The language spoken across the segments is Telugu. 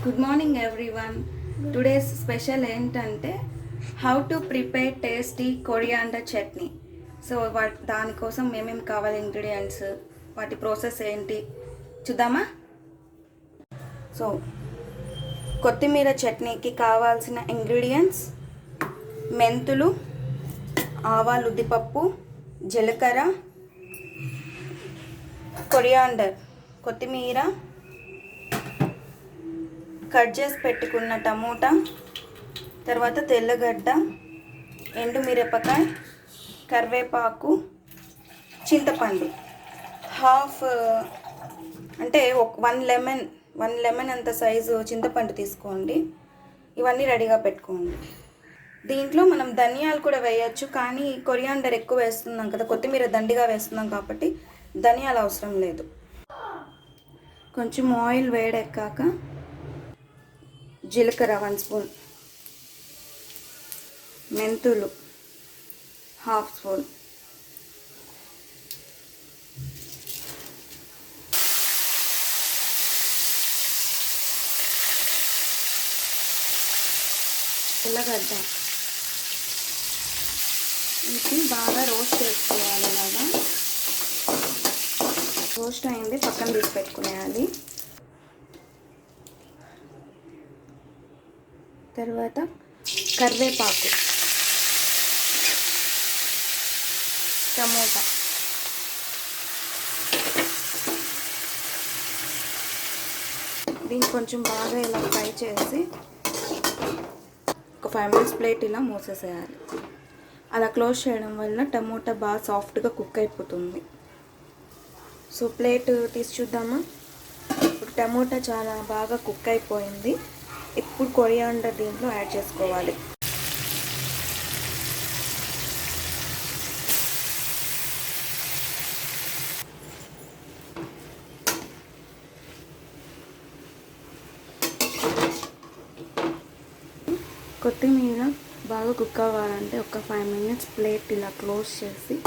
Good morning everyone. Today's special ఏంటంటే how to prepare tasty coriander chutney. So దానికోసం ఏమేమి కావాలి ఇంగ్రీడియంట్స్, వాటి ప్రాసెస్ ఏంటి చూద్దామా. సో కొత్తిమీర చట్నీకి కావాల్సిన ఇంగ్రీడియంట్స్: మెంతులు, ఆవాలు, ఉద్దిపప్పు, జీలకర్ర, కొరియాండర్, కొత్తిమీర, కట్ చేసి పెట్టుకున్న టమోటా, తర్వాత తెల్లగడ్డ, ఎండుమిరపకాయ, కరివేపాకు, చింతపండు, హాఫ్ అంటే వన్ లెమన్ అంత సైజు చింతపండు తీసుకోండి. ఇవన్నీ రెడీగా పెట్టుకోండి. దీంట్లో మనం ధనియాలు కూడా వేయచ్చు, కానీ కొరియాండర్ ఎక్కువ వేస్తున్నాం కదా, కొత్తిమీర దండిగా వేస్తున్నాం కాబట్టి ధనియాలు అవసరం లేదు. కొంచెం ఆయిల్ వేడెక్కాక జీలకర్ర 1 స్పూన్, మెంతులు హాఫ్ స్పూన్, తెల్లగడ్డ వీటిని బాగా రోస్ట్ చేసుకోవాలి. ఇలాగా రోస్ట్ అయింది, పక్కన తీసి పెట్టుకునేయాలి. తర్వాత కరివేపాకు, టమోటా, దీన్ని కొంచెం బాగా ఇలా ఫ్రై చేసి ఒక 5 మినిట్స్ ప్లేట్ ఇలా మూసేసేయాలి. అలా క్లోజ్ చేయడం వల్ల టమోటా బాగా సాఫ్ట్గా కుక్ అయిపోతుంది. సో ప్లేట్ తీసి చూద్దామా. ఇప్పుడు టమోటా చాలా బాగా కుక్ అయిపోయింది. ఇప్పుడు కొరియాండర్ దీంట్లో యాడ్ చేసుకోవాలి. కొత్తిమీర బాగా కుక్ అవ్వాలంటే ఒక 5 మినిట్స్ ప్లేట్ ఇలా క్లోజ్ చేసి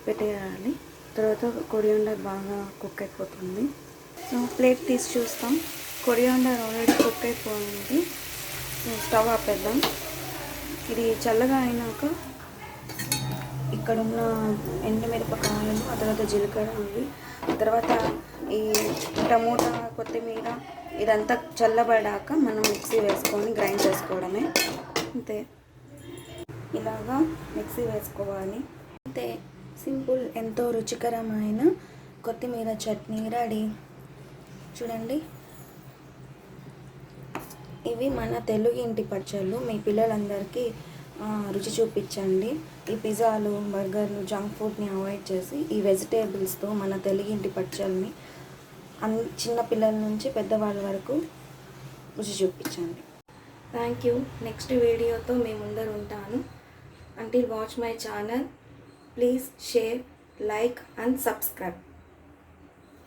పెట్టేయాలి. తర్వాత కొరియాండర్ బాగా కుక్ అయిపోతుంది. సో ప్లేట్ తీసి చూస్తాం, కొరియాండర్ ఆల్రెడీ కుక్ అయిపోయింది. స్టవ్ ఆపేద్దాం. ఇది చల్లగా అయినాక ఇక్కడ ఉన్న ఎండుమిరపకాయలు, ఆ తర్వాత జీలకర్ర అవి, తర్వాత ఈ టమోటా, కొత్తిమీర ఇదంతా చల్లబడాక మనం మిక్సీ వేసుకొని గ్రైండ్ చేసుకోవడమే. అంతే, ఇలాగా మిక్సీ వేసుకోవాలి. అంతే, సింపుల్, ఎంతో రుచికరమైన కొత్తిమీర చట్నీ రెడీ. చూడండి, ఇవి మన తెలుగు ఇంటి పచ్చళ్ళు. మీ పిల్లలందరికీ రుచి చూపించండి. ఈ పిజ్జాలు, బర్గర్లు, జంక్ ఫుడ్ని అవాయిడ్ చేసి ఈ వెజిటేబుల్స్తో మన తెలుగింటి పచ్చళ్ళని చిన్న పిల్లల నుంచి పెద్దవాళ్ళ వరకు రుచి చూపించండి. Thank you. నెక్స్ట్ వీడియోతో మీ ముందర ఉంటాను. Until watch my channel, please share, like and subscribe.